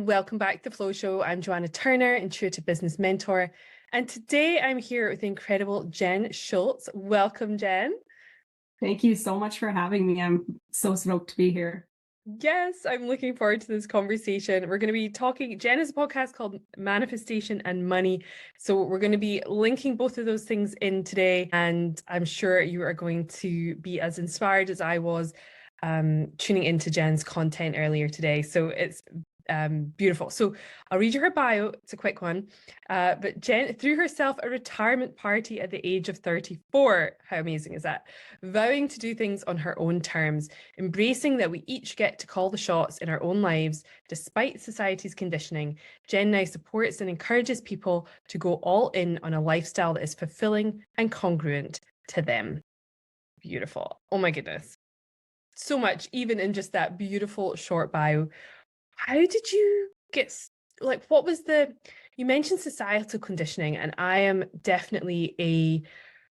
and welcome back to the Flow Show. I'm Joanna Turner, Intuitive Business Mentor, and today I'm here with the incredible Jen Schulz. Welcome, Jen. Thank you so much for having me. I'm so stoked to be here. Yes, I'm looking forward to this conversation. We're going to be talking, Jen has a podcast called Manifestation and Money. So we're going to be linking both of those things in today. And I'm sure you are going to be as inspired as I was tuning into Jen's content earlier today. So it's beautiful. So I'll read you her bio. It's a quick one. But Jen threw herself a retirement party at the age of 34. How amazing is that? Vowing to do things on her own terms, embracing that we each get to call the shots in our own lives, despite society's conditioning. Jen now supports and encourages people to go all in on a lifestyle that is fulfilling and congruent to them. Beautiful. Oh my goodness. So much, even in just that beautiful short bio. How did you get, like, what was you mentioned societal conditioning, and I am definitely a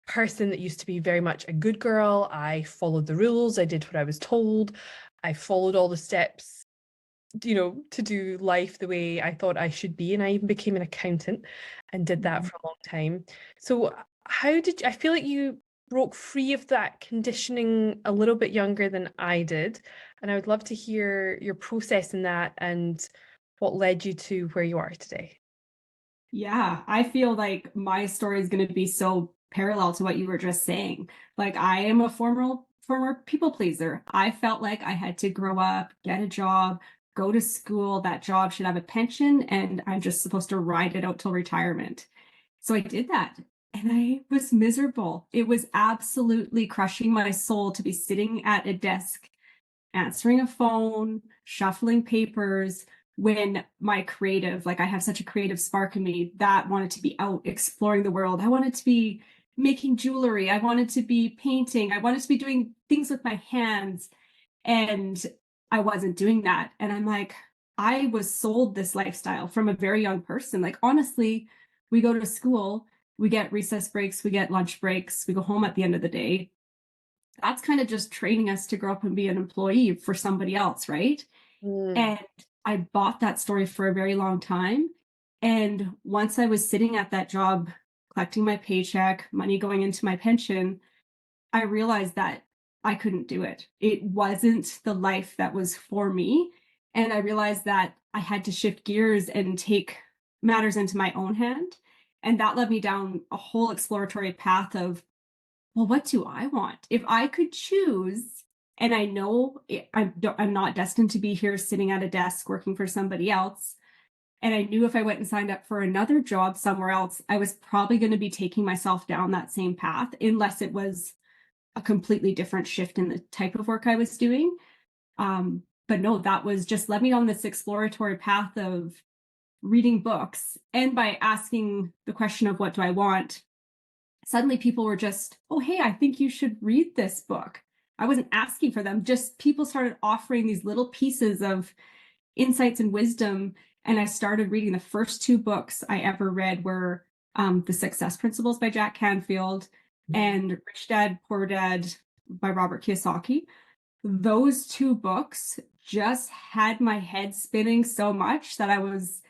person that used to be very much a good girl. I followed the rules. I did what I was told. I followed all the steps, to do life the way I thought I should be. And I even became an accountant and did that for a long time. So I feel like you broke free of that conditioning a little bit younger than I did. And I would love to hear your process in that and what led you to where you are today. Yeah, I feel like my story is going to be so parallel to what you were just saying. Like, I am a former people pleaser. I felt like I had to grow up, get a job, go to school. That job should have a pension, and I'm just supposed to ride it out till retirement. So I did that, and I was miserable. It was absolutely crushing my soul to be sitting at a desk, answering a phone, shuffling papers, when my creative, like, I have such a creative spark in me that wanted to be out exploring the world. I wanted to be making jewelry. I wanted to be painting. I wanted to be doing things with my hands. And I wasn't doing that. And I'm like, I was sold this lifestyle from a very young person. Like, honestly, we go to school, we get recess breaks, we get lunch breaks, we go home at the end of the day. That's kind of just training us to grow up and be an employee for somebody else, right? And I bought that story for a very long time. And once I was sitting at that job, collecting my paycheck, money going into my pension, I realized that I couldn't do it. It wasn't the life that was for me. And I realized that I had to shift gears and take matters into my own hand. And that led me down a whole exploratory path of, well, what do I want? If I could choose, and I know I'm not destined to be here sitting at a desk working for somebody else. And I knew if I went and signed up for another job somewhere else, I was probably going to be taking myself down that same path, unless it was a completely different shift in the type of work I was doing. But no, that was just led me on this exploratory path of reading books. And by asking the question of what do I want, suddenly people were just, oh, hey, I think you should read this book. I wasn't asking for them, just people started offering these little pieces of insights and wisdom. And I started reading. The first two books I ever read were The Success Principles by Jack Canfield and Rich Dad, Poor Dad by Robert Kiyosaki. Those two books just had my head spinning so much that I was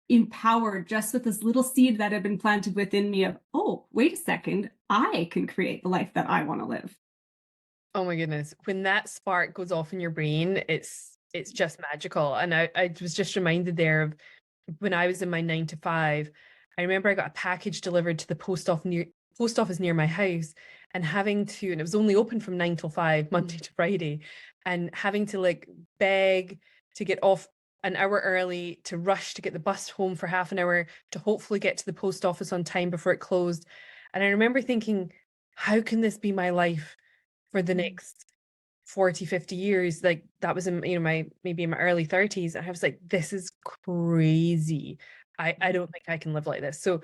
empowered just with this little seed that had been planted within me of, oh, wait a second, I can create the life that I want to live. Oh my goodness. When that spark goes off in your brain, it's just magical. And I was just reminded there of when I was in my 9 to 5. I remember I got a package delivered to the post office near my house, and it was only open from 9 till 5, Monday to Friday, and having to like beg to get off an hour early, to rush to get the bus home for half an hour to hopefully get to the post office on time before it closed. And I remember thinking, how can this be my life for the next 40, 50 years? Like, that was in, maybe in my early 30s. And I was like, this is crazy. I don't think I can live like this. So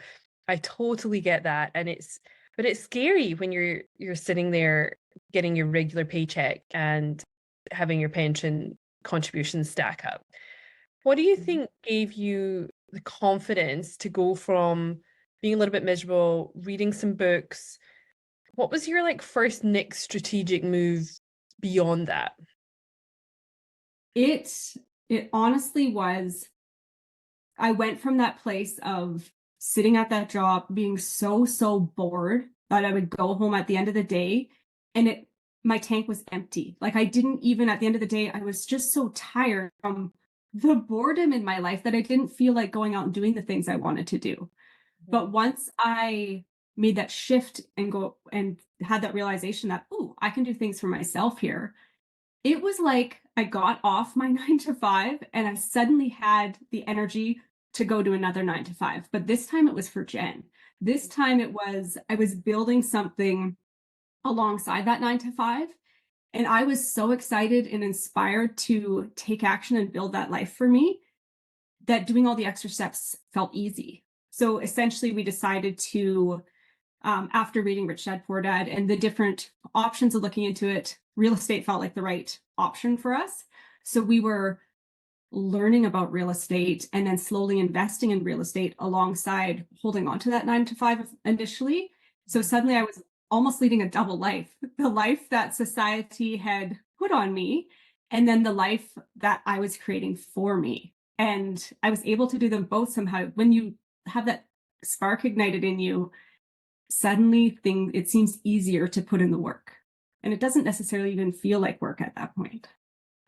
I totally get that. But it's scary when you're sitting there getting your regular paycheck and having your pension contributions stack up. What do you think gave you the confidence to go from being a little bit miserable, reading some books? What was your like first next strategic move beyond that? It honestly was I went from that place of sitting at that job, being so bored that I would go home at the end of the day and my tank was empty. Like I didn't even at the end of the day, I was just so tired from the boredom in my life that I didn't feel like going out and doing the things I wanted to do. But once I made that shift and go and had that realization that, oh, I can do things for myself here, it was like I got off my 9 to 5 and I suddenly had the energy to go to another 9 to 5. But this time it was for Jen. This time I was building something alongside that 9 to 5. And I was so excited and inspired to take action and build that life for me that doing all the extra steps felt easy. So essentially, we decided to, after reading Rich Dad Poor Dad and the different options of looking into it, real estate felt like the right option for us. So we were learning about real estate and then slowly investing in real estate alongside holding on to that 9 to 5 initially. So suddenly I was almost leading a double life, the life that society had put on me, and then the life that I was creating for me. And I was able to do them both somehow. When you have that spark ignited in you, suddenly it seems easier to put in the work. And it doesn't necessarily even feel like work at that point.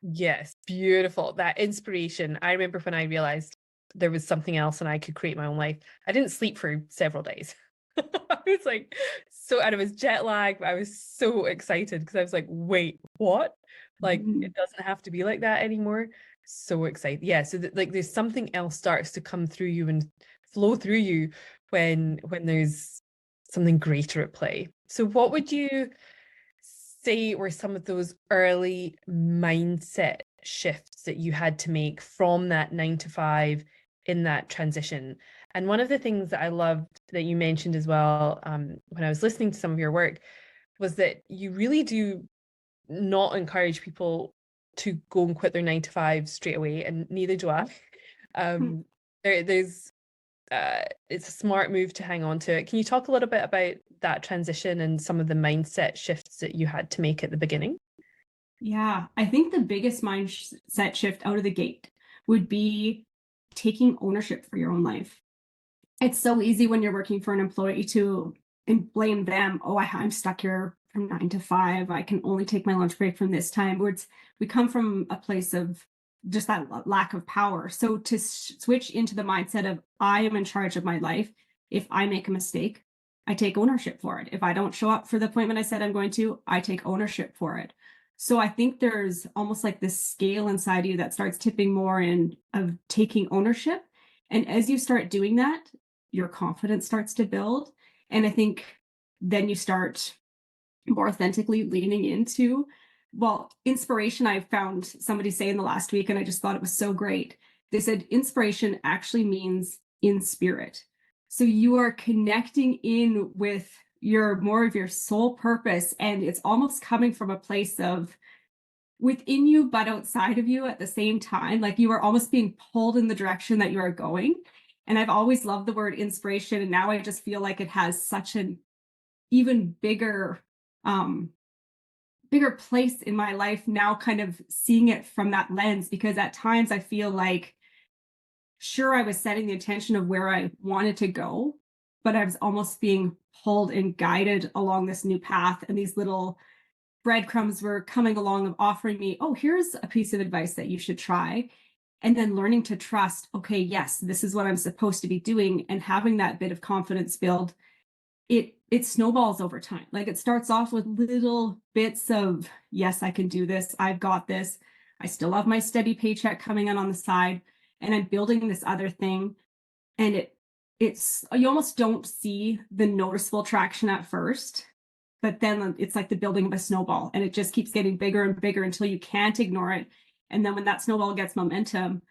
Yes, beautiful. That inspiration. I remember when I realized there was something else and I could create my own life. I didn't sleep for several days. I was like, and it was jet lag. I was so excited because I was like, wait, what? Like, it doesn't have to be like that anymore. So excited. Yeah. So like there's something else starts to come through you and flow through you when there's something greater at play. So what would you say were some of those early mindset shifts that you had to make from that 9 to 5 in that transition? And one of the things that I loved that you mentioned as well, when I was listening to some of your work, was that you really do not encourage people to go and quit their 9 to 5 straight away, and neither do I. There's it's a smart move to hang on to it. Can you talk a little bit about that transition and some of the mindset shifts that you had to make at the beginning? Yeah, I think the biggest mindset shift out of the gate would be taking ownership for your own life. It's so easy when you're working for an employee to blame them. Oh, I'm stuck here from 9 to 5. I can only take my lunch break from this time. We come from a place of just that lack of power. So to switch into the mindset of I am in charge of my life. If I make a mistake, I take ownership for it. If I don't show up for the appointment I said I'm going to, I take ownership for it. So I think there's almost like this scale inside you that starts tipping more in of taking ownership. And as you start doing that, your confidence starts to build. And I think then you start more authentically leaning into, well, inspiration. I found somebody say in the last week, and I just thought it was so great. They said inspiration actually means in spirit. So you are connecting in with more of your soul purpose, and it's almost coming from a place of within you but outside of you at the same time. Like you are almost being pulled in the direction that you are going. And I've always loved the word inspiration, and now I just feel like it has such an even bigger place in my life now, kind of seeing it from that lens, because at times I feel like, sure, I was setting the intention of where I wanted to go, but I was almost being pulled and guided along this new path, and these little breadcrumbs were coming along of offering me, oh, here's a piece of advice that you should try. And then learning to trust, okay, yes, this is what I'm supposed to be doing, and having that bit of confidence build, it snowballs over time. Like it starts off with little bits of, yes, I can do this. I've got this. I still have my steady paycheck coming in on the side, and I'm building this other thing. And it's you almost don't see the noticeable traction at first, but then it's like the building of a snowball, and it just keeps getting bigger and bigger until you can't ignore it. And then when that snowball gets momentum,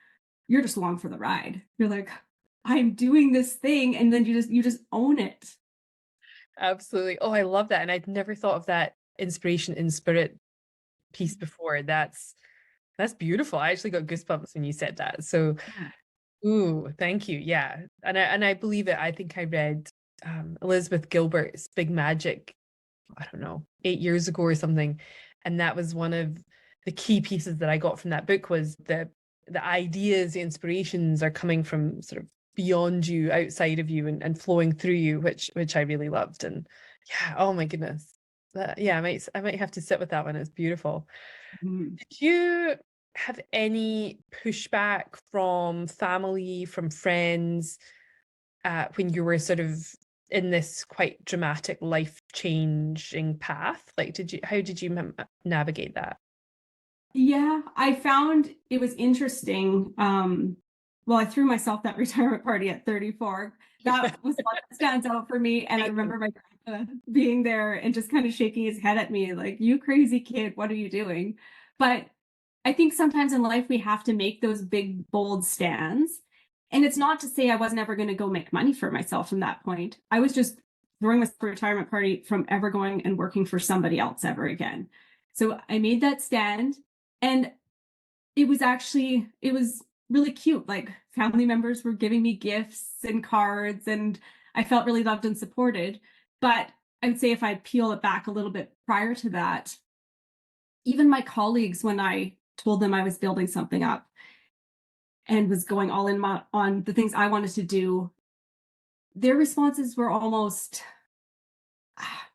you're just along for the ride. You're like, I'm doing this thing, and then you just own it. Absolutely. Oh, I love that. And I'd never thought of that inspiration in spirit piece before. That's beautiful. I actually got goosebumps when you said that. So, ooh, thank you. Yeah. And I believe it. I think I read Elizabeth Gilbert's Big Magic, I don't know, 8 years ago or something. And that was one of the key pieces that I got from that book, was that the ideas, the inspirations are coming from sort of beyond you, outside of you, and flowing through you, which I really loved. And yeah, oh my goodness. Yeah, I might have to sit with that one. It's beautiful. Mm. Did you have any pushback from family, from friends, when you were sort of in this quite dramatic life changing path? Like, how did you navigate that? Yeah, I found it was interesting. Well, I threw myself that retirement party at 34. That was one that stands out for me. And I remember my grandpa being there and just kind of shaking his head at me, like, you crazy kid, what are you doing? But I think sometimes in life we have to make those big, bold stands. And it's not to say I wasn't ever going to go make money for myself from that point. I was just throwing my retirement party from ever going and working for somebody else ever again. So I made that stand. And it was really cute. Like family members were giving me gifts and cards, and I felt really loved and supported. But I would say if I peel it back a little bit prior to that, even my colleagues, when I told them I was building something up and was going all in on the things I wanted to do, their responses were almost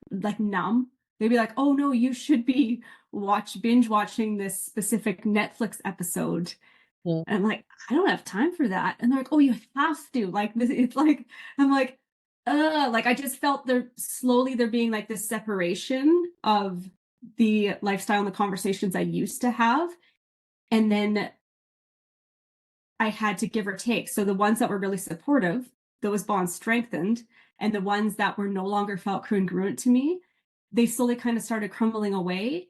like numb. They'd be like, "Oh no, you should be binge watching this specific Netflix episode." Mm. And I'm like, "I don't have time for that." And they're like, "Oh, you have to." Like this, it's like I'm like I just felt there being like this separation of the lifestyle and the conversations I used to have. And then I had to give or take. So the ones that were really supportive, those bonds strengthened. And the ones that were no longer felt congruent to me, they slowly kind of started crumbling away.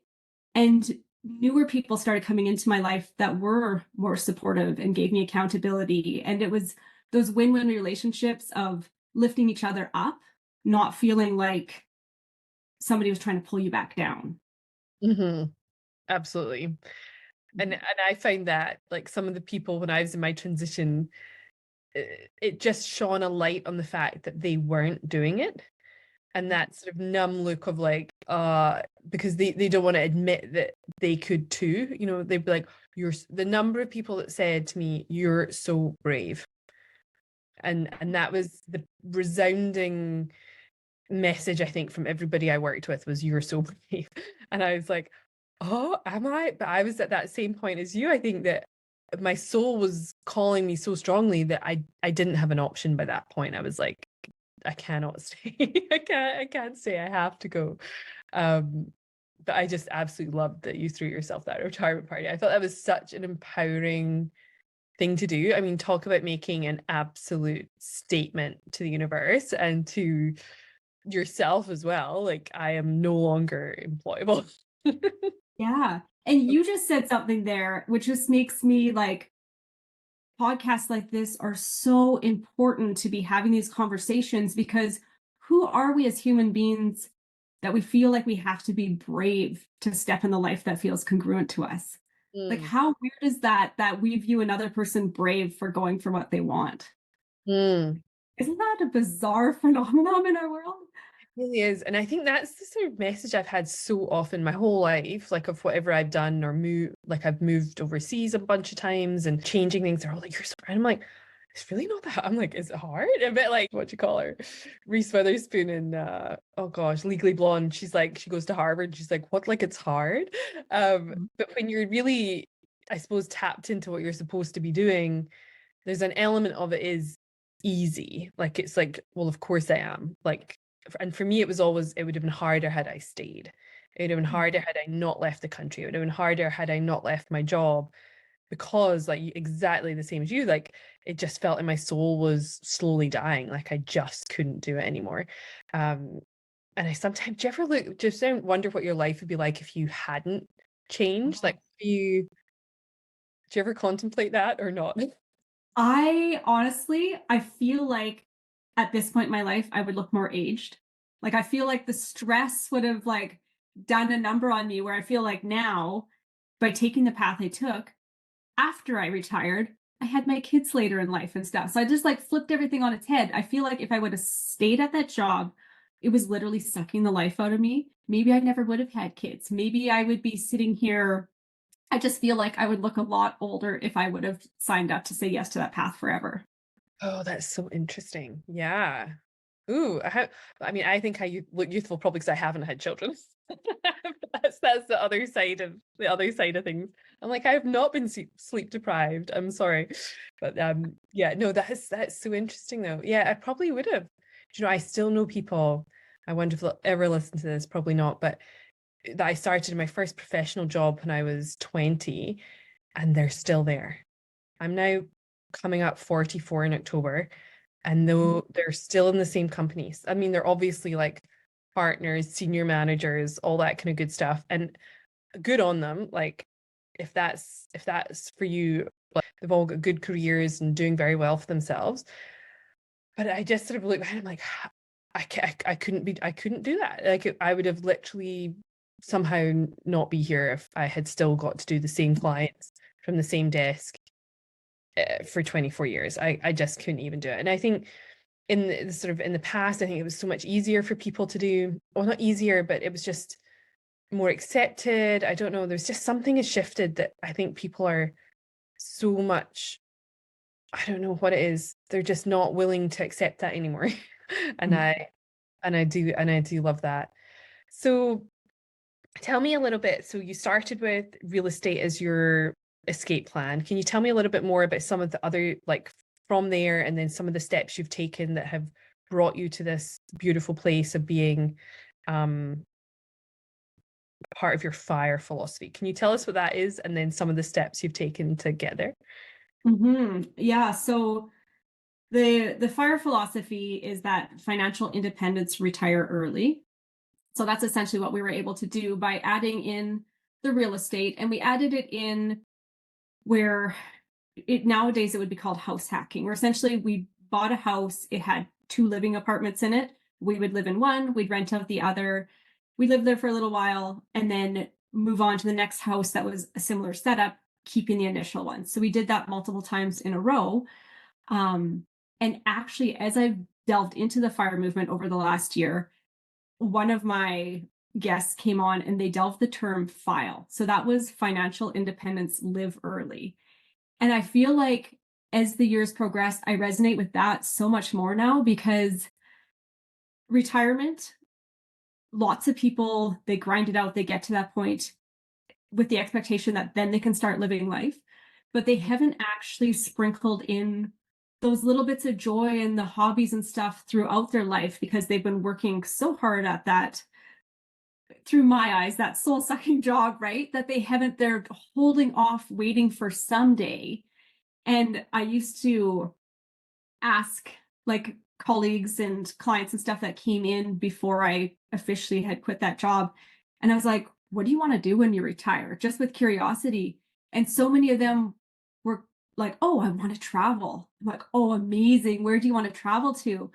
And newer people started coming into my life that were more supportive and gave me accountability. And it was those win-win relationships of lifting each other up, not feeling like somebody was trying to pull you back down. Hmm. Absolutely. And I find that like some of the people when I was in my transition, it just shone a light on the fact that they weren't doing it. And that sort of numb look of like, because they don't want to admit that they could too. They'd be like, the number of people that said to me, "You're so brave." And that was the resounding message, I think, from everybody I worked with was, "You're so brave." And I was like, oh, am I? But I was at that same point as you. I think that my soul was calling me so strongly that I didn't have an option by that point. I was like, I cannot stay. I can't stay. I have to go. But I just absolutely loved that you threw yourself that retirement party. I thought that was such an empowering thing to do. I mean, talk about making an absolute statement to the universe and to yourself as well. Like, I am no longer employable. Yeah. And you just said something there, which just makes me like, podcasts like this are so important to be having these conversations because who are we as human beings that we feel like we have to be brave to step in the life that feels congruent to us? Like, Mm. how weird is that we view another person brave for going for what they want? Mm. Isn't that a bizarre phenomenon in our world? Really is. And I think that's the sort of message I've had so often my whole life, like of whatever I've done or like I've moved overseas a bunch of times and changing things. They're all like, "You're so," and I'm like, it's really not that. I'm like, is it hard? A bit like what you call her, Reese Witherspoon in oh gosh, Legally Blonde. She's like, she goes to Harvard. She's like, what? Like it's hard. But when you're really, I suppose, tapped into what you're supposed to be doing, there's an element of it is easy. Like it's like, well, of course I am. Like, and for me, it would have been harder had I stayed. It would have been harder had I not left the country. It would have been harder had I not left my job because, like, exactly the same as you, like, it just felt like my soul was slowly dying. Like I just couldn't do it anymore. And I sometimes, do you ever just wonder what your life would be like if you hadn't changed? Like, do you ever contemplate that or not? I feel like at this point in my life, I would look more aged. Like, I feel like the stress would have like done a number on me where I feel like now, by taking the path I took after I retired, I had my kids later in life and stuff. So I just like flipped everything on its head. I feel like if I would have stayed at that job, it was literally sucking the life out of me. Maybe I never would have had kids. Maybe I would be sitting here I just feel like I would look a lot older if I would have signed up to say yes to that path forever. Oh, that's so interesting. Yeah. Ooh, I mean, I think look youthful probably because I haven't had children. That's the other side of things. I'm like, I've not been sleep deprived. I'm sorry. But yeah, no, that's so interesting though. Yeah, I probably would have. Do you know, I still know people, I wonder if they'll ever listen to this, probably not, but that I started my first professional job when I was 20 and they're still there. I'm now coming up 44 in October, and though they're still in the same companies, I mean, they're obviously like partners, senior managers, all that kind of good stuff, and good on them. Like, if that's for you, like they've all got good careers and doing very well for themselves. But I just sort of look at it, I'm like, I couldn't do that. Like, I would have literally somehow not be here if I had still got to do the same clients from the same desk for 24 years. I just couldn't even do it. And I think in the past, I think it was so much easier for people to do, well, not easier, but it was just more accepted. I don't know. There's just something has shifted that I think people are so much, I don't know what it is. They're just not willing to accept that anymore. and I do love that. So tell me a little bit. So you started with real estate as your escape plan. Can you tell me a little bit more about some of the other, like from there, and then some of the steps you've taken that have brought you to this beautiful place of being part of your FIRE philosophy? Can you tell us what that is, and then some of the steps you've taken to get there? Yeah. So the FIRE philosophy is that financial independence, retire early. So that's essentially what we were able to do by adding in the real estate, and we added it in where nowadays it would be called house hacking, where essentially we bought a house, it had 2 living apartments in it. We would live in one, we'd rent out the other. We lived there for a little while and then move on to the next house that was a similar setup, keeping the initial one. So we did that multiple times in a row. And actually, as I've delved into the FIRE movement over the last year, one of my guests came on and they delved the term FILE. So that was financial independence, live early. And I feel like as the years progress, I resonate with that so much more now, because retirement, lots of people, they grind it out, they get to that point with the expectation that then they can start living life, but they haven't actually sprinkled in those little bits of joy and the hobbies and stuff throughout their life, because they've been working so hard at that, through my eyes, that soul sucking job, right? That they're holding off, waiting for someday. And I used to ask like colleagues and clients and stuff that came in before I officially had quit that job. And I was like, what do you want to do when you retire? Just with curiosity. And so many of them were like, oh, I want to travel. I'm like, oh, amazing. Where do you want to travel to?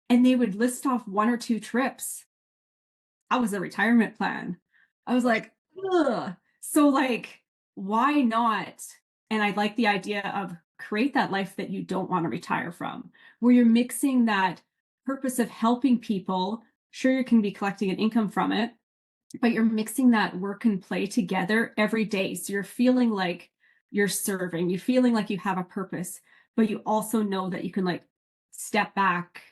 And they would list off 1 or 2 trips. I was a retirement plan. I was like, ugh. So like, why not? And I like the idea of create that life that you don't want to retire from, where you're mixing that purpose of helping people. Sure, you can be collecting an income from it, but you're mixing that work and play together every day. So you're feeling like you're serving, you're feeling like you have a purpose, but you also know that you can like step back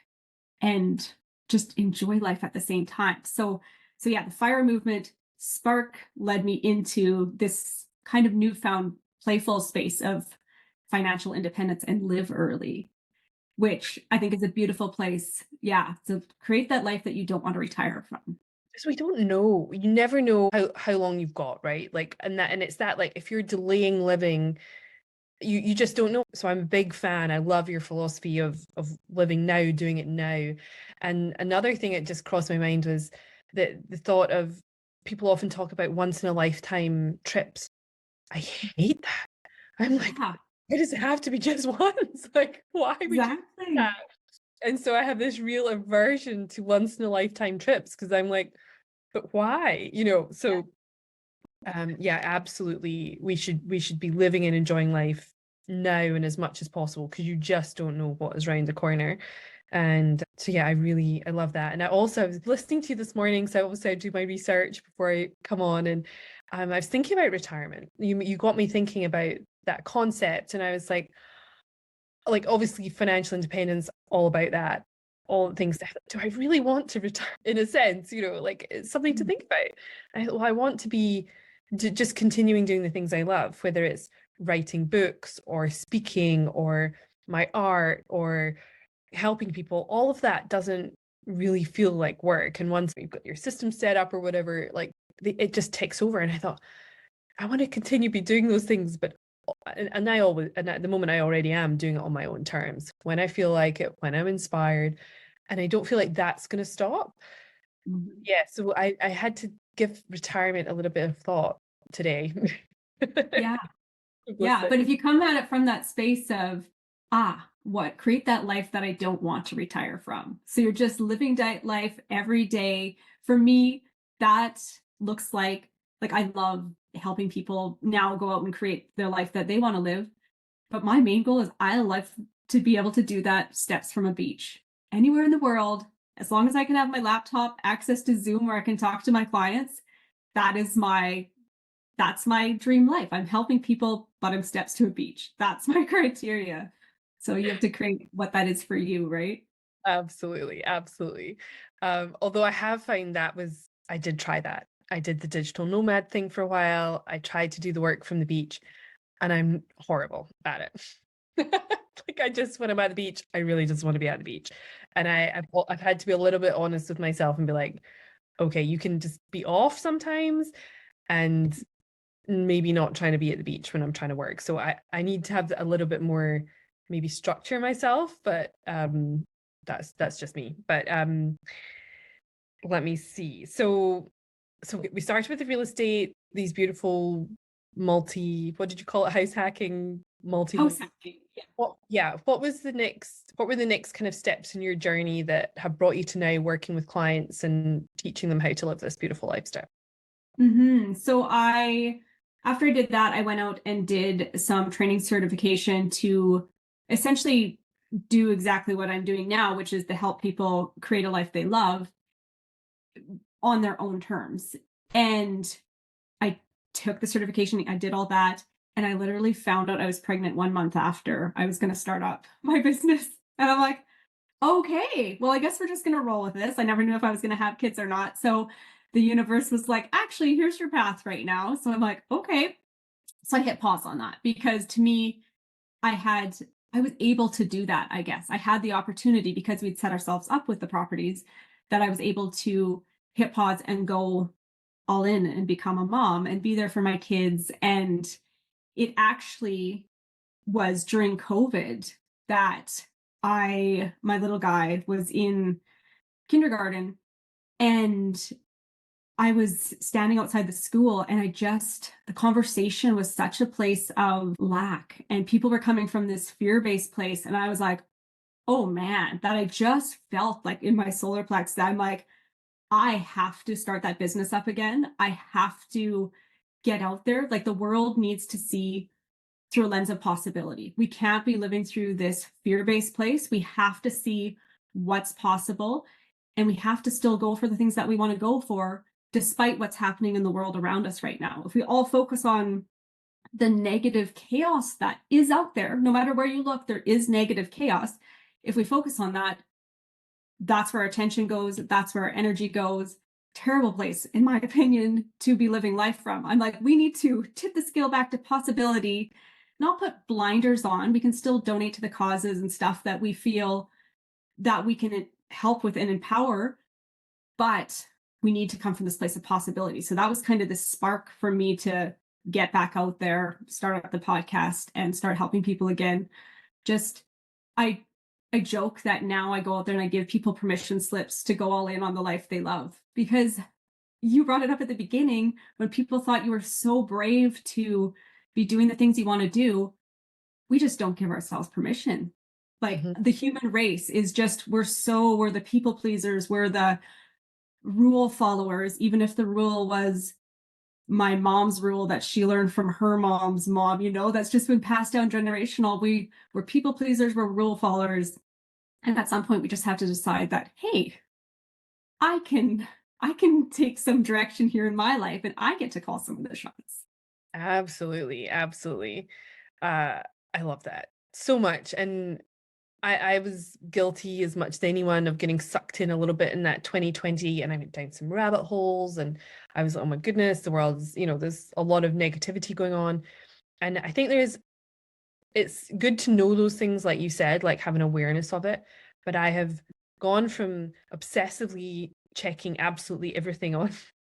and just enjoy life at the same time. So yeah, the FIRE movement spark led me into this kind of newfound playful space of financial independence and live early, which I think is a beautiful place. Yeah, to create that life that you don't want to retire from. Because we don't know. You never know how long you've got, right? Like, and it's that, like, if you're delaying living, you just don't know. So I'm a big fan. I love your philosophy of living now, doing it now. And another thing that just crossed my mind was that the thought of, people often talk about once in a lifetime trips. I hate that. I'm like, Yeah, why does it have to be just once? Like, why would you do exactly. that? And so I have this real aversion to once in a lifetime trips, because I'm like, but why? So yeah, absolutely. We should be living and enjoying life now and as much as possible, because you just don't know what is around the corner. And so yeah, I love that. And I was listening to you this morning, so obviously I do my research before I come on, and I was thinking about retirement. You got me thinking about that concept, and I was like obviously financial independence, all about that, all the things that, do I really want to retire in a sense, like it's something to think about. I want to be just continuing doing the things I love, whether it's writing books or speaking or my art or helping people. All of that doesn't really feel like work, and once you've got your system set up or whatever, like it just takes over. And I thought, I want to continue be doing those things, but and at the moment I already am doing it on my own terms, when I feel like it, when I'm inspired, and I don't feel like that's going to stop. Yeah, so I had to give retirement a little bit of thought today. Yeah. Yeah. But if you come at it from that space of, create that life that I don't want to retire from. So you're just living that life every day. For me, that looks like I love helping people now go out and create their life that they want to live. But my main goal is I love to be able to do that steps from a beach anywhere in the world. As long as I can have my laptop, access to Zoom where I can talk to my clients, that's my dream life. I'm helping people, but I'm steps to a beach. That's my criteria. So you have to create what that is for you, right? Absolutely, absolutely. Although I did try that. I did the digital nomad thing for a while. I tried to do the work from the beach, and I'm horrible at it. Like when I'm at the beach, I really just want to be at the beach. And I've had to be a little bit honest with myself and be like, okay, you can just be off sometimes, and maybe not trying to be at the beach when I'm trying to work. So I need to have a little bit more maybe structure myself, but that's just me. But let me see. So we started with the real estate, these beautiful what did you call it? House hacking, House hacking. Yeah. What were the next kind of steps in your journey that have brought you to now working with clients and teaching them how to live this beautiful lifestyle? So after I did that, I went out and did some training certification to essentially do exactly what I'm doing now, which is to help people create a life they love on their own terms. And I took the certification, I did all that, and I literally found out I was pregnant 1 month after I was going to start up my business. And I'm like, okay, well, I guess we're just going to roll with this. I never knew if I was going to have kids or not. So the universe was like, actually, here's your path right now. So I'm like, okay. So I hit pause on that because to me, I was able to do that, I guess. I had the opportunity because we'd set ourselves up with the properties that I was able to hit pause and go all in and become a mom and be there for my kids. And it actually was during COVID that my little guy was in kindergarten, and I was standing outside the school, and the conversation was such a place of lack, and people were coming from this fear-based place. And I was like, oh man, that I just felt like in my solar plex that I'm like, I have to start that business up again. I have to get out there. Like the world needs to see through a lens of possibility. We can't be living through this fear-based place. We have to see what's possible, and we have to still go for the things that we want to go for, despite what's happening in the world around us right now. If we all focus on the negative chaos that is out there, no matter where you look, there is negative chaos. If we focus on that, that's where our attention goes. That's where our energy goes. Terrible place, in my opinion, to be living life from. I'm like, we need to tip the scale back to possibility, not put blinders on. We can still donate to the causes and stuff that we feel that we can help with and empower, but we need to come from this place of possibility. So that was kind of the spark for me to get back out there, start up the podcast, and start helping people again. Just, I joke that now I go out there and I give people permission slips to go all in on the life they love, because you brought it up at the beginning when people thought you were so brave to be doing the things you want to do. We just don't give ourselves permission. Like the human race is just, we're the people pleasers. We're the rule followers. Even if the rule was my mom's rule that she learned from her mom's mom, that's just been passed down generational. We're people pleasers. We're rule followers. And at some point we just have to decide that, hey, I can take some direction here in my life and I get to call some of the shots. Absolutely, absolutely. Uh, I love that so much. And I was guilty as much as anyone of getting sucked in a little bit in that 2020, and I went down some rabbit holes, and I was, oh my goodness, the world's, there's a lot of negativity going on. And I think it's good to know those things, like you said, like have an awareness of it. But I have gone from obsessively checking absolutely everything on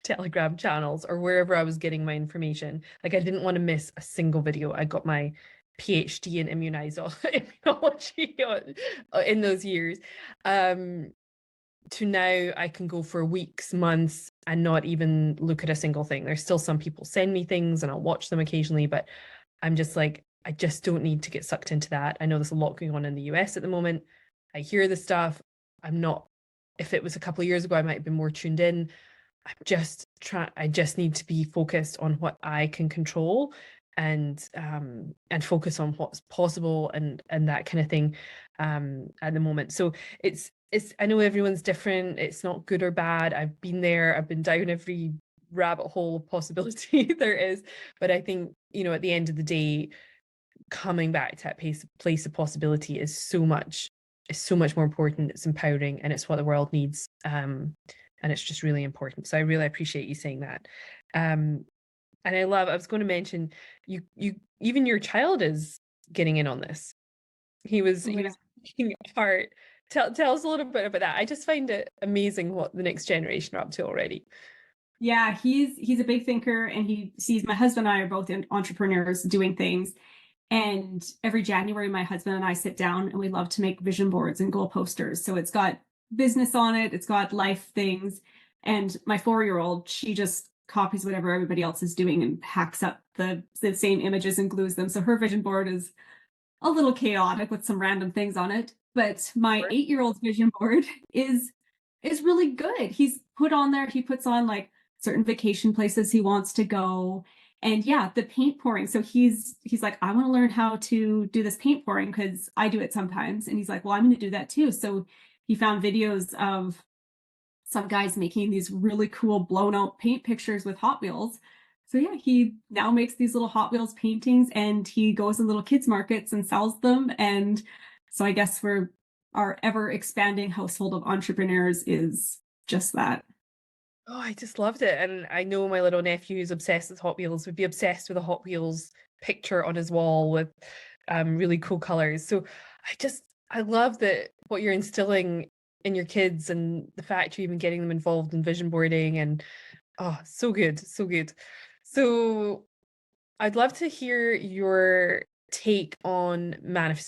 Telegram channels or wherever I was getting my information. Like I didn't want to miss a single video. I got my PhD in immunology in those years. To now I can go for weeks, months, and not even look at a single thing. There's still some people send me things and I'll watch them occasionally, but I'm just like, I just don't need to get sucked into that. I know there's a lot going on in the US at the moment. I hear the stuff. I'm not, if it was a couple of years ago, I might have been more tuned in. I just need to be focused on what I can control and focus on what's possible and that kind of thing at the moment. So it's I know everyone's different. It's not good or bad. I've been there. I've been down every rabbit hole of possibility there is. But I think, at the end of the day, coming back to that place of possibility is so much more important. It's empowering, and it's what the world needs. And it's just really important. So I really appreciate you saying that. And I was going to mention you even your child is getting in on this. He was taking it apart. Tell us a little bit about that. I just find it amazing what the next generation are up to already. Yeah, he's a big thinker, and he sees my husband and I are both entrepreneurs doing things. And every January, my husband and I sit down and we love to make vision boards and goal posters. So it's got business on it, it's got life things. And my 4-year-old, she just copies whatever everybody else is doing and hacks up the same images and glues them. So her vision board is a little chaotic with some random things on it. But my 8-year-old's vision board is really good. He puts on like certain vacation places he wants to go. And yeah, the paint pouring. So he's like, I want to learn how to do this paint pouring because I do it sometimes. And he's like, well, I'm going to do that too. So he found videos of some guys making these really cool blown out paint pictures with Hot Wheels. So yeah, he now makes these little Hot Wheels paintings, and he goes to little kids markets and sells them. And so I guess our ever expanding household of entrepreneurs is just that. Oh, I just loved it. And I know my little nephew who's obsessed with Hot Wheels would be obsessed with a Hot Wheels picture on his wall with really cool colors. So I love that what you're instilling in your kids, and the fact you're even getting them involved in vision boarding, and so good, so good. So I'd love to hear your take on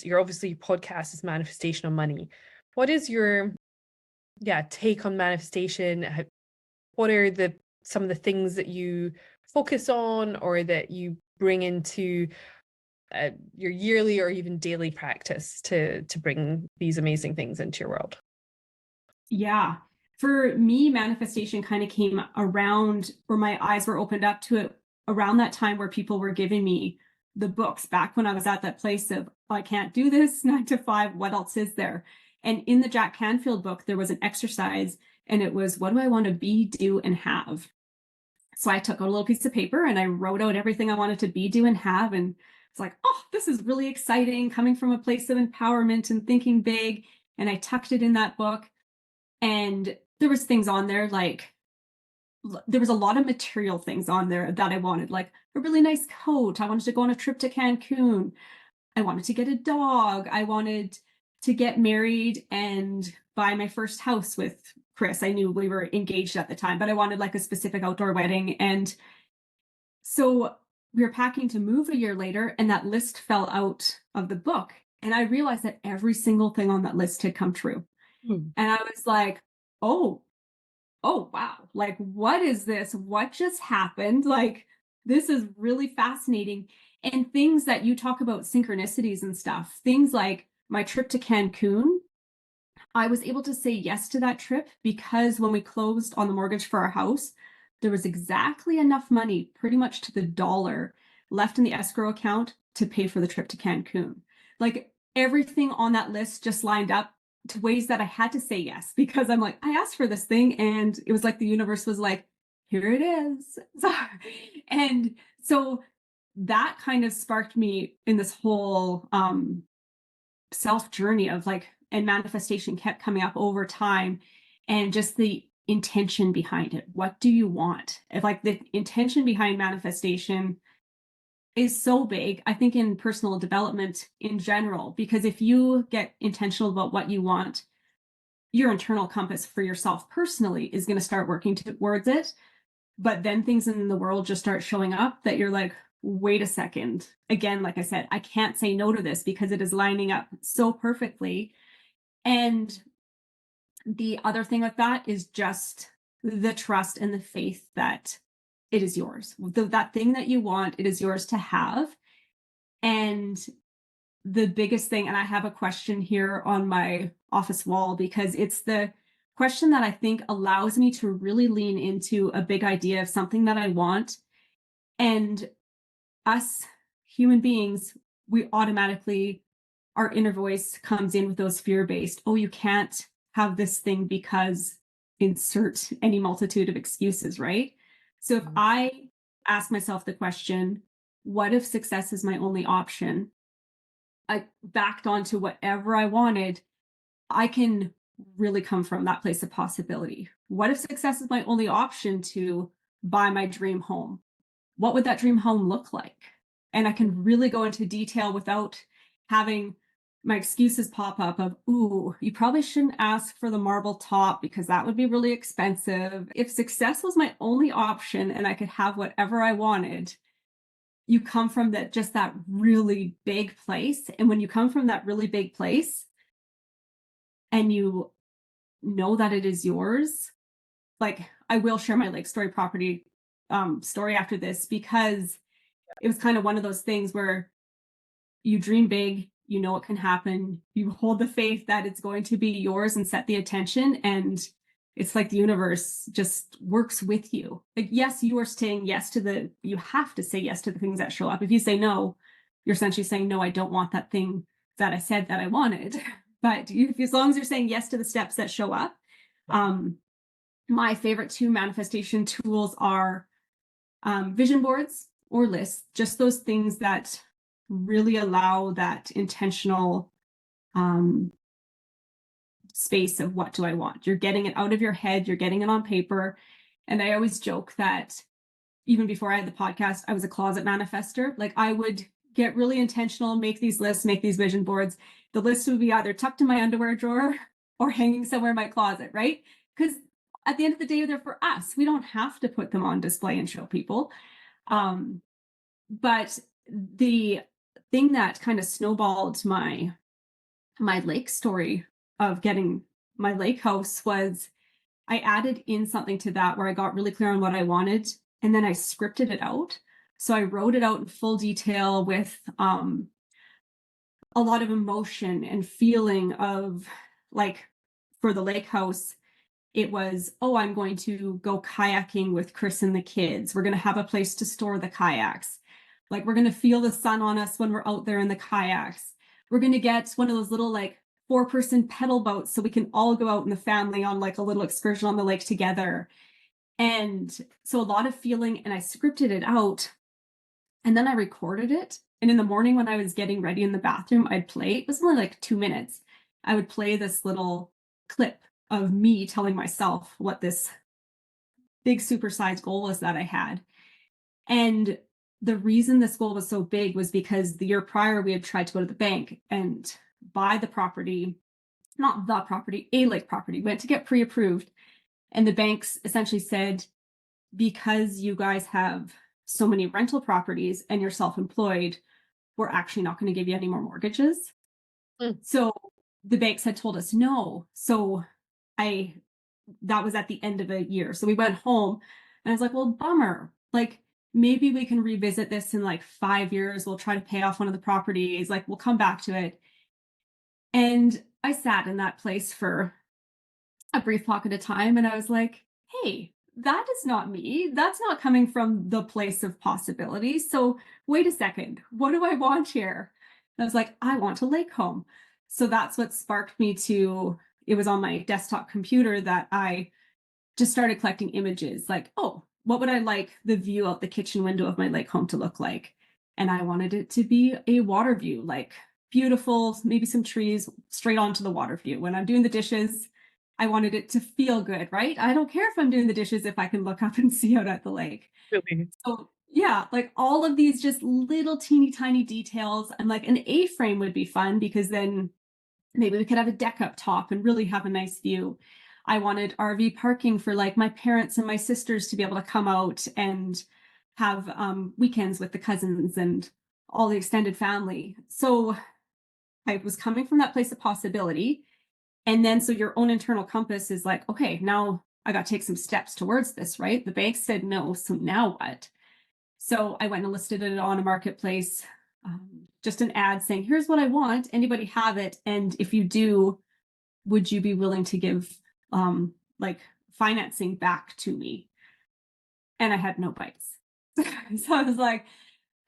your obviously podcast is Manifestation on Money. What is your take on manifestation? What are some of the things that you focus on or that you bring into your yearly or even daily practice to bring these amazing things into your world? Yeah. For me, manifestation kind of came around where my eyes were opened up to it around that time where people were giving me the books back when I was at that place of, I can't do this 9 to 5. What else is there? And in the Jack Canfield book, there was an exercise, and it was, what do I want to be, do, and have? So I took a little piece of paper and I wrote out everything I wanted to be, do, and have. And it's like, oh, this is really exciting, coming from a place of empowerment and thinking big. And I tucked it in that book. And there was things on there, like there was a lot of material things on there that I wanted, like a really nice coat. I wanted to go on a trip to Cancun. I wanted to get a dog. I wanted to get married and buy my first house with Chris. I knew we were engaged at the time, but I wanted like a specific outdoor wedding. And so we were packing to move a year later, and that list fell out of the book. And I realized that every single thing on that list had come true. And I was like, oh, wow. Like, what is this? What just happened? Like, this is really fascinating. And things that you talk about, synchronicities and stuff, things like my trip to Cancun, I was able to say yes to that trip because when we closed on the mortgage for our house, there was exactly enough money, pretty much to the dollar, left in the escrow account to pay for the trip to Cancun. Like, everything on that list just lined up to ways that I had to say yes, because I'm like, I asked for this thing, and it was like the universe was like, here it is. And so that kind of sparked me in this whole self journey of like, and manifestation kept coming up over time, and just the intention behind it. What do you want? If like the intention behind manifestation is so big, I think, in personal development in general, because if you get intentional about what you want, your internal compass for yourself personally is going to start working towards it. But then things in the world just start showing up that you're like, wait a second. Again, like I said, I can't say no to this because it is lining up so perfectly. And the other thing with that is just the trust and the faith that it is yours. That thing that you want, it is yours to have. And the biggest thing, and I have a question here on my office wall, because it's the question that I think allows me to really lean into a big idea of something that I want. And us human beings, we automatically, our inner voice comes in with those fear-based, oh, you can't have this thing because insert any multitude of excuses, right? So if I ask myself the question, what if success is my only option? I backed onto whatever I wanted, I can really come from that place of possibility. What if success is my only option to buy my dream home? What would that dream home look like? And I can really go into detail without having my excuses pop up of, ooh, you probably shouldn't ask for the marble top because that would be really expensive. If success was my only option and I could have whatever I wanted, you come from that, just that really big place. And when you come from that really big place and you know that it is yours, like I will share my Lake Story property story after this, because it was kind of one of those things where you dream big, you know it can happen, you hold the faith that it's going to be yours and set the attention, and it's like the universe just works with you. Like, yes, you are saying yes to you have to say yes to the things that show up. If you say no, you're essentially saying, no, I don't want that thing that I said that I wanted. But as long as you're saying yes to the steps that show up, my favorite two manifestation tools are vision boards or lists, just those things that really allow that intentional space of what do I want. You're getting it out of your head, you're getting it on paper. And I always joke that even before I had the podcast, I was a closet manifester. Like, I would get really intentional, make these lists, make these vision boards. The list would be either tucked in my underwear drawer or hanging somewhere in my closet, right? Because at the end of the day, they're for us. We don't have to put them on display and show people. But the thing that kind of snowballed my lake story of getting my lake house was I added in something to that where I got really clear on what I wanted, and then I scripted it out. So I wrote it out in full detail with a lot of emotion and feeling of, like, for the lake house, it was, oh, I'm going to go kayaking with Chris and the kids. We're going to have a place to store the kayaks. Like, we're going to feel the sun on us when we're out there in the kayaks. We're going to get one of those little, like, 4-person pedal boats so we can all go out in the family on like a little excursion on the lake together. And so a lot of feeling, and I scripted it out, and then I recorded it. And in the morning when I was getting ready in the bathroom, I'd play. It was only like 2 minutes. I would play this little clip of me telling myself what this big supersized goal was that I had. And the reason this goal was so big was because the year prior, we had tried to go to the bank and buy the property, not the property, a lake property, went to get pre-approved. And the banks essentially said, because you guys have so many rental properties and you're self-employed, we're actually not going to give you any more mortgages. So the banks had told us no. So that was at the end of a year. So we went home and I was like, well, bummer. Like, maybe we can revisit this in like 5 years. We'll try to pay off one of the properties. Like, we'll come back to it. And I sat in that place for a brief pocket of time. And I was like, hey, that is not me. That's not coming from the place of possibility. So wait a second. What do I want here? And I was like, I want a lake home. So that's what sparked me to, it was on my desktop computer that I just started collecting images like, oh, what would I like the view out the kitchen window of my lake home to look like? And I wanted it to be a water view, like beautiful, maybe some trees straight onto the water view. When I'm doing the dishes, I wanted it to feel good, right? I don't care if I'm doing the dishes if I can look up and see out at the lake. Really? So yeah, like all of these just little teeny tiny details. And like an A-frame would be fun because then maybe we could have a deck up top and really have a nice view. I wanted RV parking for like my parents and my sisters to be able to come out and have weekends with the cousins and all the extended family. So I was coming from that place of possibility. And then so your own internal compass is like, okay, now I got to take some steps towards this, right? The bank said no. So now what? So I went and listed it on a marketplace, just an ad saying, here's what I want. Anybody have it? And if you do, would you be willing to give like financing back to me? And I had no bites. So I was like,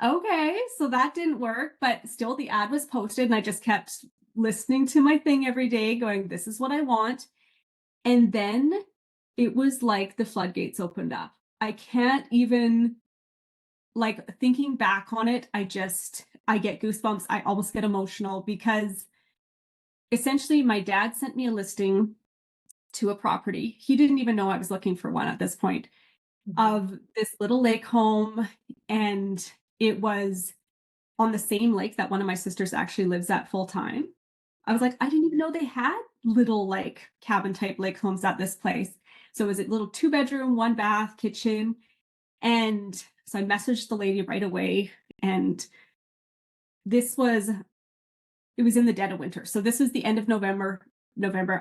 okay, so that didn't work, but still the ad was posted and I just kept listening to my thing every day going, this is what I want. And then it was like the floodgates opened up. I can't even, like, thinking back on it, I get goosebumps. I almost get emotional because essentially my dad sent me a listing to a property. He didn't even know I was looking for one at this point, of this little lake home. And it was on the same lake that one of my sisters actually lives at full time. I was like, I didn't even know they had little like cabin type lake homes at this place. So it was a little 2-bedroom, 1-bath kitchen. And so I messaged the lady right away. And it was in the dead of winter. So this was the end of November.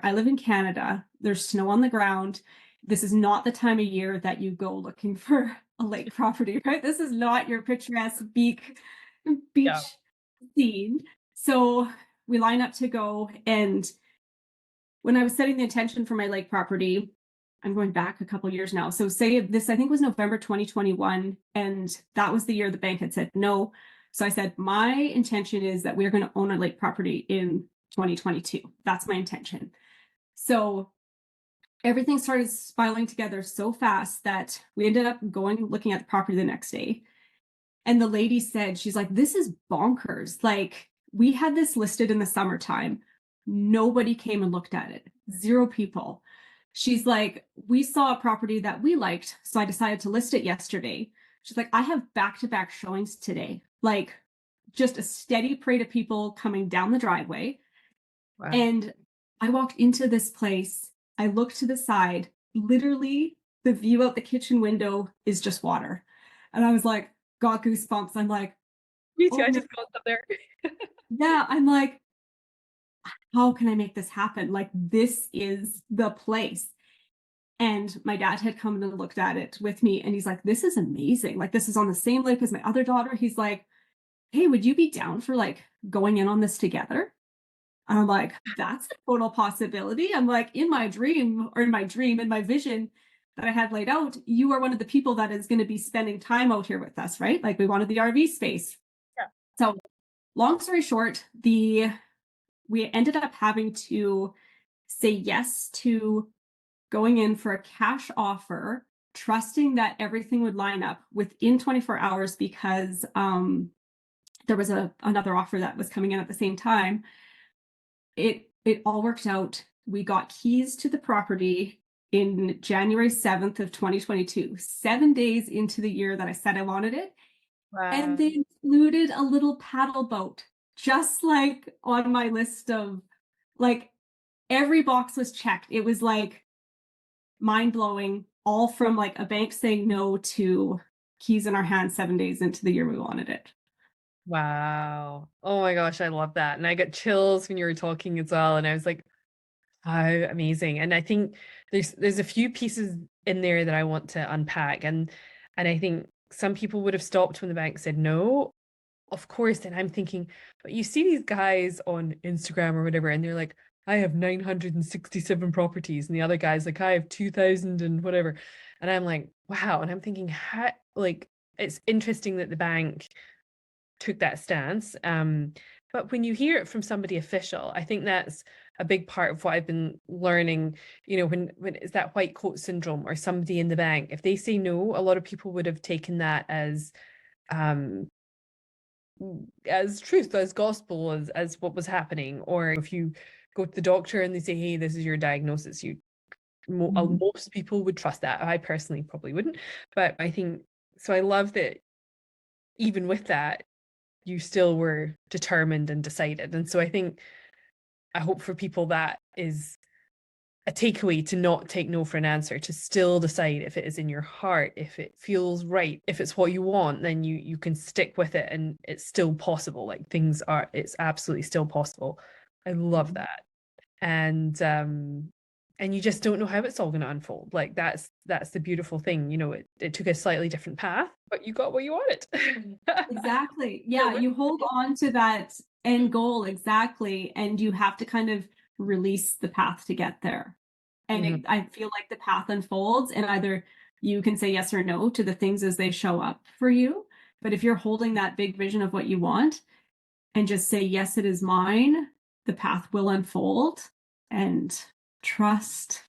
I live in Canada. There's snow on the ground. This is not the time of year that you go looking for a lake property, right? This is not your picturesque beach Yeah. scene. So we line up to go. And when I was setting the intention for my lake property, I'm going back a couple years now. So say this, I think was November 2021. And that was the year the bank had said no. So I said, my intention is that we're going to own a lake property in 2022. That's my intention. So everything started spiraling together so fast that we ended up looking at the property the next day. And the lady said, she's like, this is bonkers. Like, we had this listed in the summertime. Nobody came and looked at it. 0 people. She's like, we saw a property that we liked, so I decided to list it yesterday. She's like, I have back-to-back showings today. Like, just a steady parade of people coming down the driveway. Wow. And I walked into this place. I looked to the side. Literally, the view out the kitchen window is just water. And I was like, got goosebumps. I'm like, Me too. oh I just got up there. yeah. I'm like, how can I make this happen? Like, this is the place. And my dad had come and looked at it with me. And he's like, this is amazing. Like, this is on the same lake as my other daughter. He's like, hey, would you be down for like going in on this together? And I'm like, that's a total possibility. I'm like, in my vision that I had laid out, you are one of the people that is going to be spending time out here with us, right? Like, we wanted the RV space. Yeah. So long story short, we ended up having to say yes to going in for a cash offer, trusting that everything would line up within 24 hours because there was another offer that was coming in at the same time. It all worked out. We got keys to the property in January 7th of 2022, 7 days into the year that I said I wanted it. Wow. And they included a little paddle boat, just like on my list of, like, every box was checked. It was like mind blowing, all from like a bank saying no to keys in our hands 7 days into the year we wanted it. Wow. Oh my gosh, I love that. And I got chills when you were talking as well. And I was like, how amazing. And I think there's a few pieces in there that I want to unpack. And I think some people would have stopped when the bank said no. Of course. And I'm thinking, but you see these guys on Instagram or whatever, and they're like, I have 967 properties. And the other guy's like, I have 2000 and whatever. And I'm like, wow. And I'm thinking, like, it's interesting that the bank took that stance. But when you hear it from somebody official, I think that's a big part of what I've been learning. When it's that white coat syndrome or somebody in the bank, if they say no, a lot of people would have taken that um as truth, as gospel, as what was happening. Or if you go to the doctor and they say, hey, this is your diagnosis, most people would trust that. I personally probably wouldn't, but I think so. I love that even with that, you still were determined and decided. And so I hope for people that is a takeaway, to not take no for an answer, to still decide if it is in your heart, if it feels right, if it's what you want, then you can stick with it, and it's still possible. Like it's absolutely still possible. I love that. And you just don't know how it's all going to unfold. Like that's the beautiful thing. It took a slightly different path, but you got what you wanted. Exactly. Yeah, you hold on to that end goal, exactly, and you have to kind of release the path to get there. And Mhm. I feel like the path unfolds, and either you can say yes or no to the things as they show up for you. But if you're holding that big vision of what you want and just say, yes, it is mine, the path will unfold. And trust,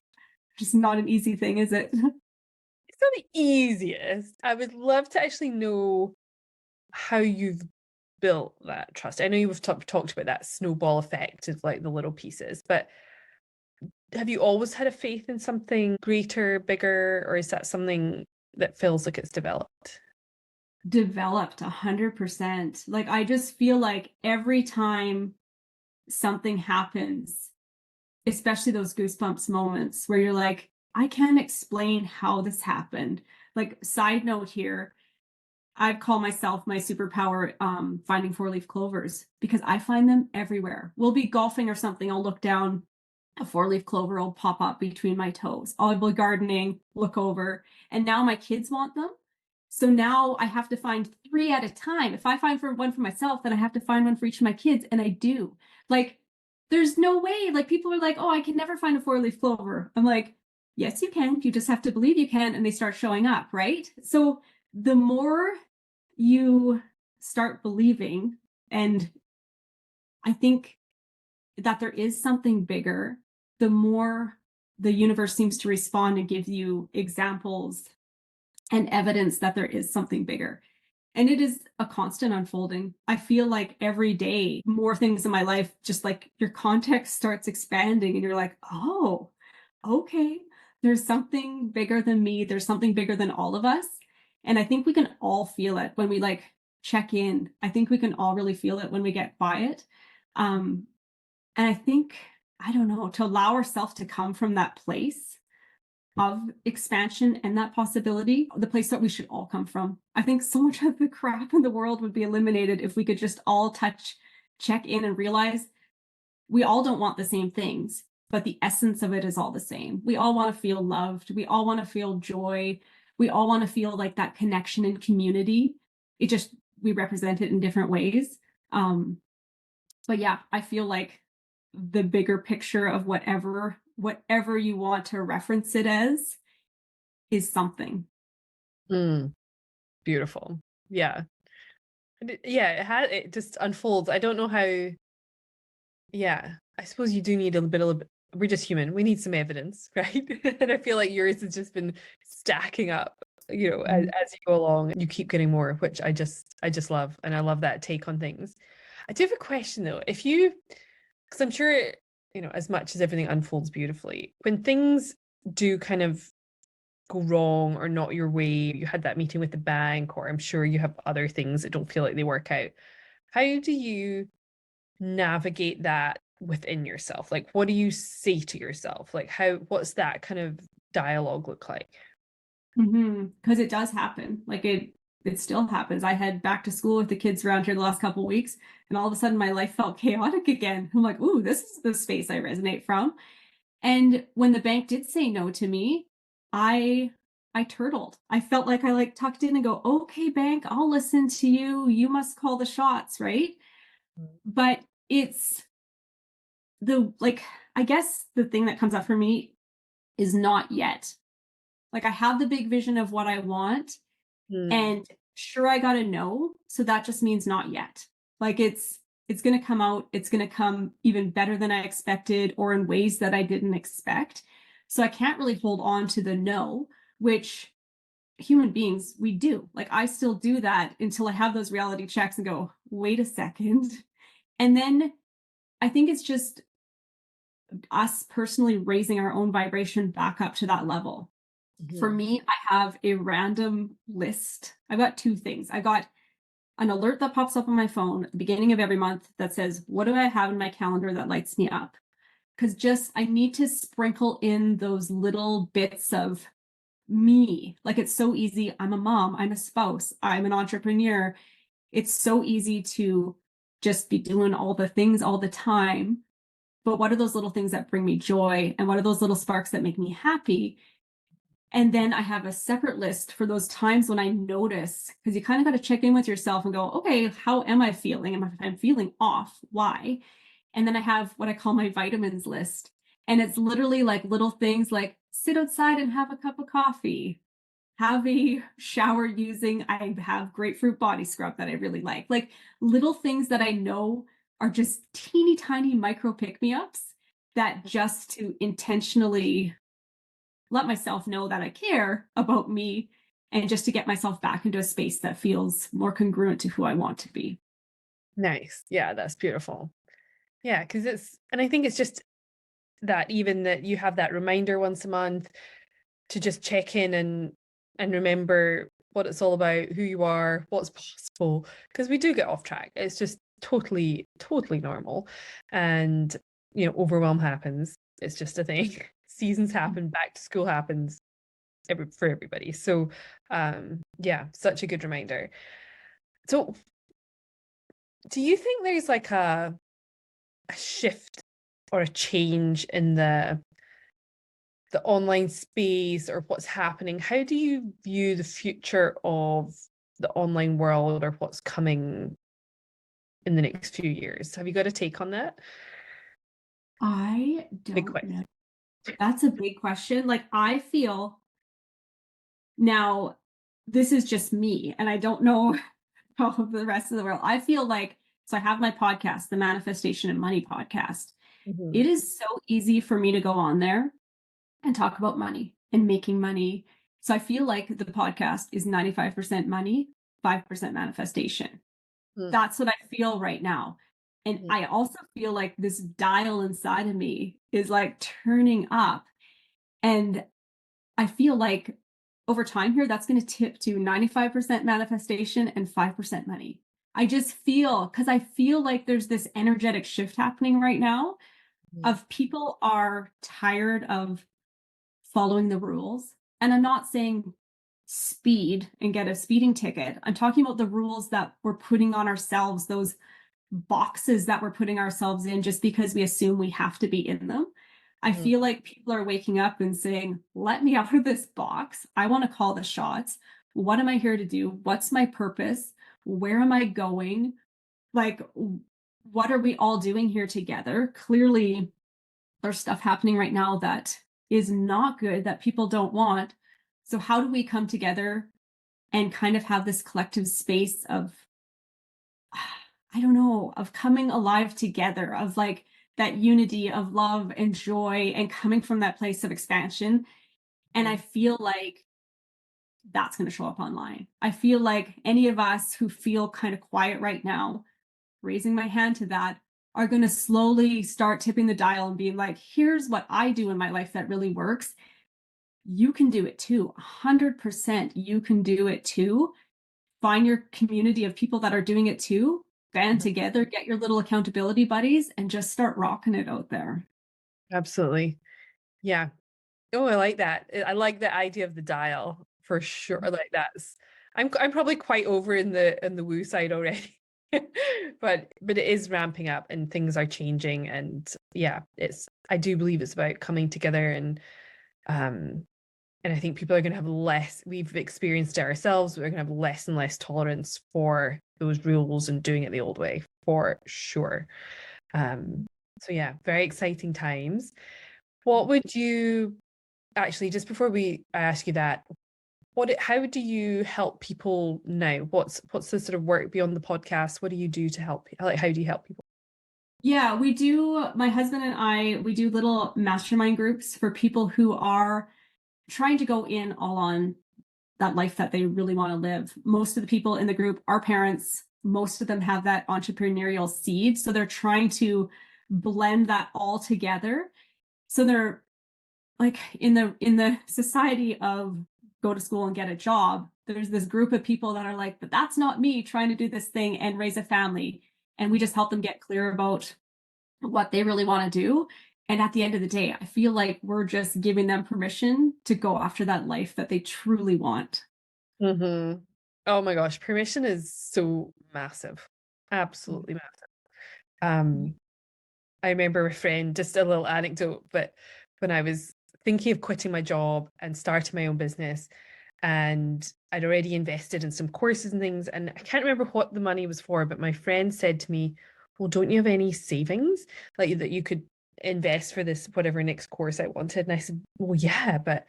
just not an easy thing, is it? It's not the easiest. I would love to actually know how you've built that trust. I know you've talked about that snowball effect of like the little pieces, but have you always had a faith in something greater, bigger, or is that something that feels like it's developed? Developed 100%. Like, I just feel like every time something happens, especially those goosebumps moments where you're like, I can't explain how this happened. Like, side note here, I call myself my superpower finding four-leaf clovers, because I find them everywhere. We'll be golfing or something, I'll look down, a four-leaf clover will pop up between my toes. I'll be gardening, look over, and now my kids want them. So now I have to find 3 at a time. If I find one for myself, then I have to find one for each of my kids, and I do. Like, there's no way. Like, people are like, oh, I can never find a four-leaf clover. I'm like, yes, you can. You just have to believe you can, and they start showing up, right? So the more you start believing, and I think that there is something bigger, the more the universe seems to respond and give you examples and evidence that there is something bigger. And it is a constant unfolding. I feel like every day, more things in my life, just like your context starts expanding, and you're like, oh, okay, there's something bigger than me. There's something bigger than all of us. And I think we can all feel it when we like check in. I think we can all really feel it when we get quiet. Um, and I think, I don't know, to allow ourselves to come from that place of expansion and that possibility, the place that we should all come from. I think so much of the crap in the world would be eliminated if we could just all check in and realize we all don't want the same things, but the essence of it is all the same. We all want to feel loved. We all want to feel joy. We all want to feel like that connection and community. We represent it in different ways. But yeah, I feel like the bigger picture of whatever you want to reference it as is something. Mm, beautiful. Yeah. Yeah, it just unfolds. I don't know how. Yeah, I suppose you do need a bit of. We're just human. We need some evidence, right? And I feel like yours has just been stacking up, as you go along, and you keep getting more, which I just love, and I love that take on things. I do have a question though. Because I'm sure, as much as everything unfolds beautifully, when things do kind of go wrong or not your way, you had that meeting with the bank, or I'm sure you have other things that don't feel like they work out. How do you navigate that within yourself? Like, what do you say to yourself? Like, what's that kind of dialogue look like? Because it does happen. Like, it still happens. I had back to school with the kids around here the last couple of weeks, and all of a sudden my life felt chaotic again. I'm like, ooh, this is the space I resonate from. And when the bank did say no to me, I I turtled. I felt like I like tucked in and go, okay, bank, I'll listen to you. You must call the shots, right? But it's the like, I guess the thing that comes up for me is not yet. Like, I have the big vision of what I want, Mm, and sure, I got to know. So that just means not yet. Like, it's going to come out. It's going to come even better than I expected or in ways that I didn't expect. So I can't really hold on to the no, which human beings, we do. Like I still do that until I have those reality checks and go, wait a second. And then I think it's just us personally raising our own vibration back up to that level. For me, I have a random list. I've got two things. I got an alert that pops up on my phone at the beginning of every month that says, what do I have in my calendar that lights me up? Because just I need to sprinkle in those little bits of me. Like it's so easy. I'm a mom, I'm a spouse, I'm an entrepreneur. It's so easy to just be doing all the things all the time. But what are those little things that bring me joy? And what are those little sparks that make me happy? And then I have a separate list for those times when I notice, because you kind of got to check in with yourself and go, okay, how am I feeling? I'm feeling off. Why? And then I have what I call my vitamins list. And it's literally like little things like sit outside and have a cup of coffee, have a shower using, I have grapefruit body scrub that I really like little things that I know are just teeny tiny micro pick-me-ups that just to intentionally let myself know that I care about me and just to get myself back into a space that feels more congruent to who I want to be. Nice. Yeah, that's beautiful. Yeah, because and I think it's just that even that you have that reminder once a month to just check in and remember what it's all about, who you are, what's possible, because we do get off track. It's just totally normal. And, overwhelm happens. It's just a thing. Seasons happen, back to school happens for everybody. So, yeah, such a good reminder. So, do you think there's like a shift or a change in the online space or what's happening? How do you view the future of the online world or what's coming in the next few years? Have you got a take on that? I Big don't question. know. That's a big question. Like I feel now, this is just me, and I don't know how the rest of the world. I feel like, so I have my podcast, the Manifestation and Money podcast. Mhm. It is so easy for me to go on there and talk about money and making money. So I feel like the podcast is 95% money, 5% manifestation. Mm. That's what I feel right now. And Mm. I also feel like this dial inside of me is like turning up. And I feel like over time here, that's going to tip to 95% manifestation and 5% money. I just feel, because I feel like there's this energetic shift happening right now of people are tired of following the rules. And I'm not saying speed and get a speeding ticket. I'm talking about the rules that we're putting on ourselves, those boxes that we're putting ourselves in just because we assume we have to be in them. I feel like people are waking up and saying, let me out of this box. I want to call the shots. What am I here to do? What's my purpose? Where am I going? Like, what are we all doing here together? Clearly, there's stuff happening right now that is not good, that people don't want. So how do we come together and kind of have this collective space of, I don't know, of coming alive together, of like that unity of love and joy and coming from that place of expansion? And I feel like that's going to show up online. I feel like any of us who feel kind of quiet right now, raising my hand to that, are going to slowly start tipping the dial and being like, here's what I do in my life that really works. You can do it too. 100% you can do it too. Find your community of people that are doing it too, band together, get your little accountability buddies, and just start rocking it out there. Absolutely. Yeah. Oh, I like that. I like the idea of the dial for sure. Like I'm probably quite over in the woo side already. But it is ramping up and things are changing, and yeah, I do believe it's about coming together, um and I think people are going to have less, we've experienced it ourselves, we're going to have less and less tolerance for those rules and doing it the old way for sure. So yeah, very exciting times. What would you actually, just before I ask you that, How do you help people now? What's the sort of work beyond the podcast? What do you do to help? Like, how do you help people? Yeah, we do. My husband and I, we do little mastermind groups for people who are trying to go in all on that life that they really want to live. Most of the people in the group are parents. Most of them have that entrepreneurial seed. So they're trying to blend that all together. So they're like in the society of go to school and get a job, there's this group of people that are like, but that's not me trying to do this thing and raise a family. And we just help them get clear about what they really want to do. And at the end of the day, I feel like we're just giving them permission to go after that life that they truly want. Mm-hmm. Oh my gosh, permission is so massive. Absolutely massive. I remember a friend, just a little anecdote, but when I was thinking of quitting my job and starting my own business, and I'd already invested in some courses and things, and I can't remember what the money was for, but my friend said to me, well, don't you have any savings like that you could invest for this whatever next course I wanted? And I said, well, yeah, but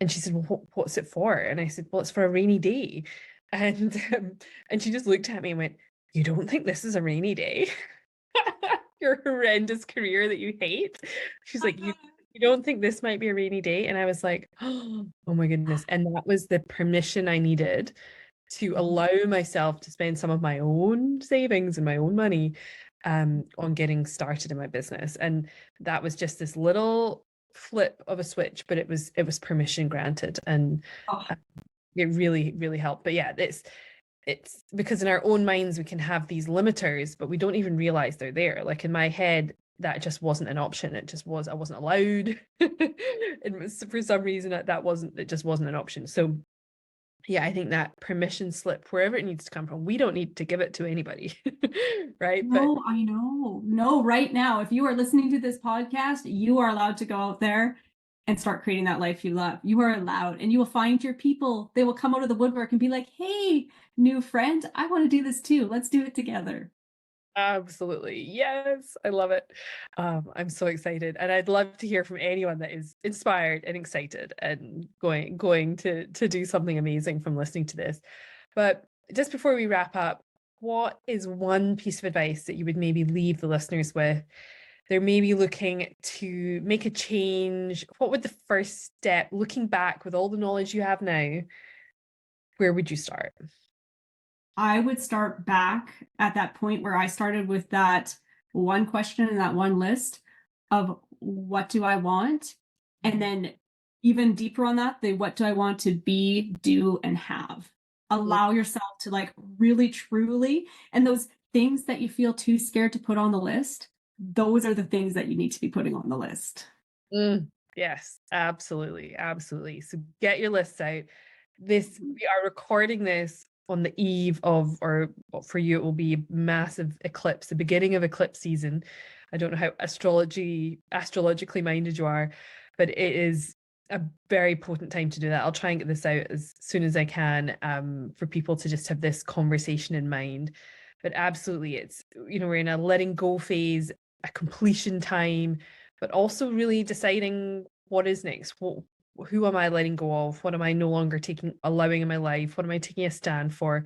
and she said, well, what's it for? And I said, well, it's for a rainy day. And she just looked at me and went, you don't think this is a rainy day? Your horrendous career that you hate. She's like, you don't think this might be a rainy day? And I was like, oh my goodness. And that was the permission I needed to allow myself to spend some of my own savings and my own money on getting started in my business. And that was just this little flip of a switch, but it was permission granted, and Oh, it really, really helped. But yeah, it's because in our own minds we can have these limiters, but we don't even realize they're there. Like in my head, that just wasn't an option. It just was, I wasn't allowed. And for some reason it just wasn't an option. So yeah, I think that permission slip, wherever it needs to come from, we don't need to give it to anybody. Right. But no, I know. No, right now, if you are listening to this podcast, you are allowed to go out there and start creating that life you love. You are allowed, and you will find your people. They will come out of the woodwork and be like, hey, new friend, I want to do this too. Let's do it together. absolutely. Yes, I love it. I'm so excited. And I'd love to hear from anyone that is inspired and excited and going to do something amazing from listening to this. But just before we wrap up, what is one piece of advice that you would maybe leave the listeners with? They're maybe looking to make a change. What would the first step, looking back with all the knowledge you have now, where would you start? I would start back at that point where I started with that one question and that one list of what do I want? And then even deeper on that, the what do I want to be, do, and have. Allow yourself to like really truly, and those things that you feel too scared to put on the list, those are the things that you need to be putting on the list. Yes, absolutely. Absolutely. So get your lists out. We are recording this on the eve of, or for you, it will be a massive eclipse, the beginning of eclipse season. I don't know how astrologically minded you are, but it is a very potent time to do that. I'll try and get this out as soon as I can, for people to just have this conversation in mind. But absolutely, it's, we're in a letting go phase, a completion time, but also really deciding what is next. Who am I letting go of? What am I no longer allowing in my life? What am I taking a stand for?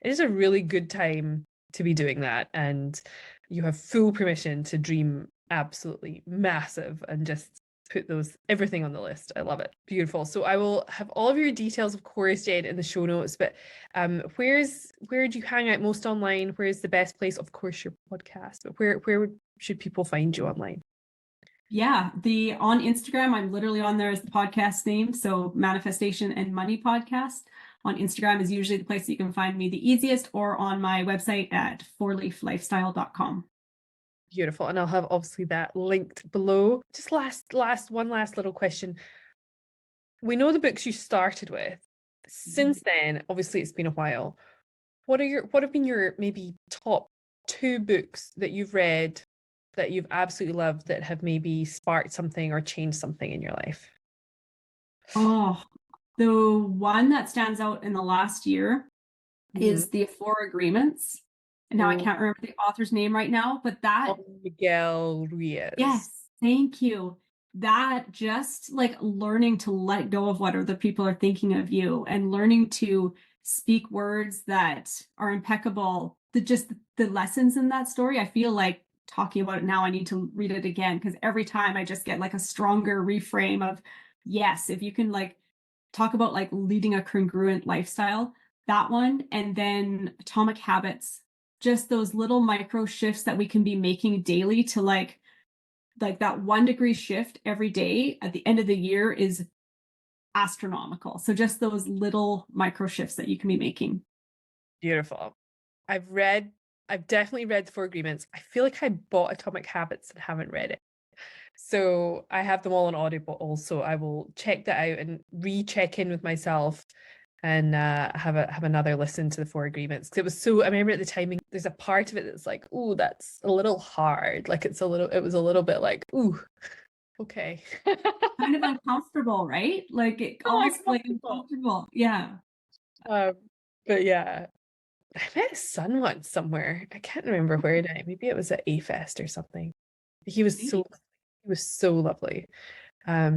It is a really good time to be doing that. And you have full permission to dream absolutely massive and just put everything on the list. I love it. Beautiful. So I will have all of your details, of course, Jen, in the show notes. But where do you hang out most online? Where's the best place? Of course, your podcast. But where should people find you online? Yeah, on Instagram, I'm literally on there as the podcast name. So Manifestation and Money Podcast on Instagram is usually the place that you can find me the easiest, or on my website at fourleaflifestyle.com. Beautiful. And I'll have obviously that linked below. Just one last little question. We know the books you started with. Since then, obviously it's been a while. What have been your maybe top 2 books that you've read that you've absolutely loved that have maybe sparked something or changed something in your life? Oh, the one that stands out in the last year is the 4 Agreements. And now I can't remember the author's name right now, but that. Miguel Ruiz. Yes, thank you. that just like learning to let go of what other people are thinking of you and learning to speak words that are impeccable, the lessons in that story, I feel like talking about it now, I need to read it again because every time I just get like a stronger reframe of, yes, if you can like talk about like leading a congruent lifestyle, that one, and then Atomic Habits, just those little micro shifts that we can be making daily to like that 1 degree shift every day at the end of the year is astronomical. So just those little micro shifts that you can be making. Beautiful. I've definitely read the Four Agreements. I feel like I bought Atomic Habits and haven't read it. So I have them all on Audible also. I will check that out and recheck in with myself and have another listen to the Four Agreements. Because it was so, I remember at the timing, there's a part of it that's like, oh, that's a little hard. Like it was a little bit like, ooh, okay. Kind of uncomfortable, right? Like it So almost like uncomfortable. uncomfortable. Yeah. Um, but yeah, I met his son once somewhere. I can't remember where now. Maybe it was at A Fest or something. He was so lovely. I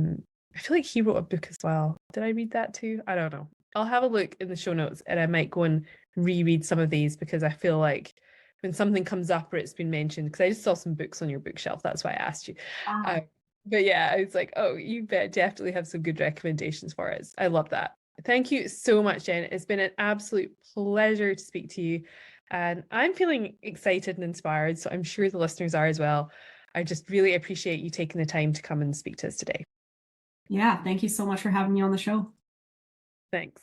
feel like he wrote a book as well. Did I read that too? I don't know. I'll have a look in the show notes and I might go and reread some of these because I feel like when something comes up or it's been mentioned, because I just saw some books on your bookshelf, that's why I asked you. Ah. But yeah, I was like, oh, you definitely have some good recommendations for us. I love that. Thank you so much, Jen. It's been an absolute pleasure to speak to you. And I'm feeling excited and inspired, so I'm sure the listeners are as well. I just really appreciate you taking the time to come and speak to us today. Yeah. Thank you so much for having me on the show. Thanks.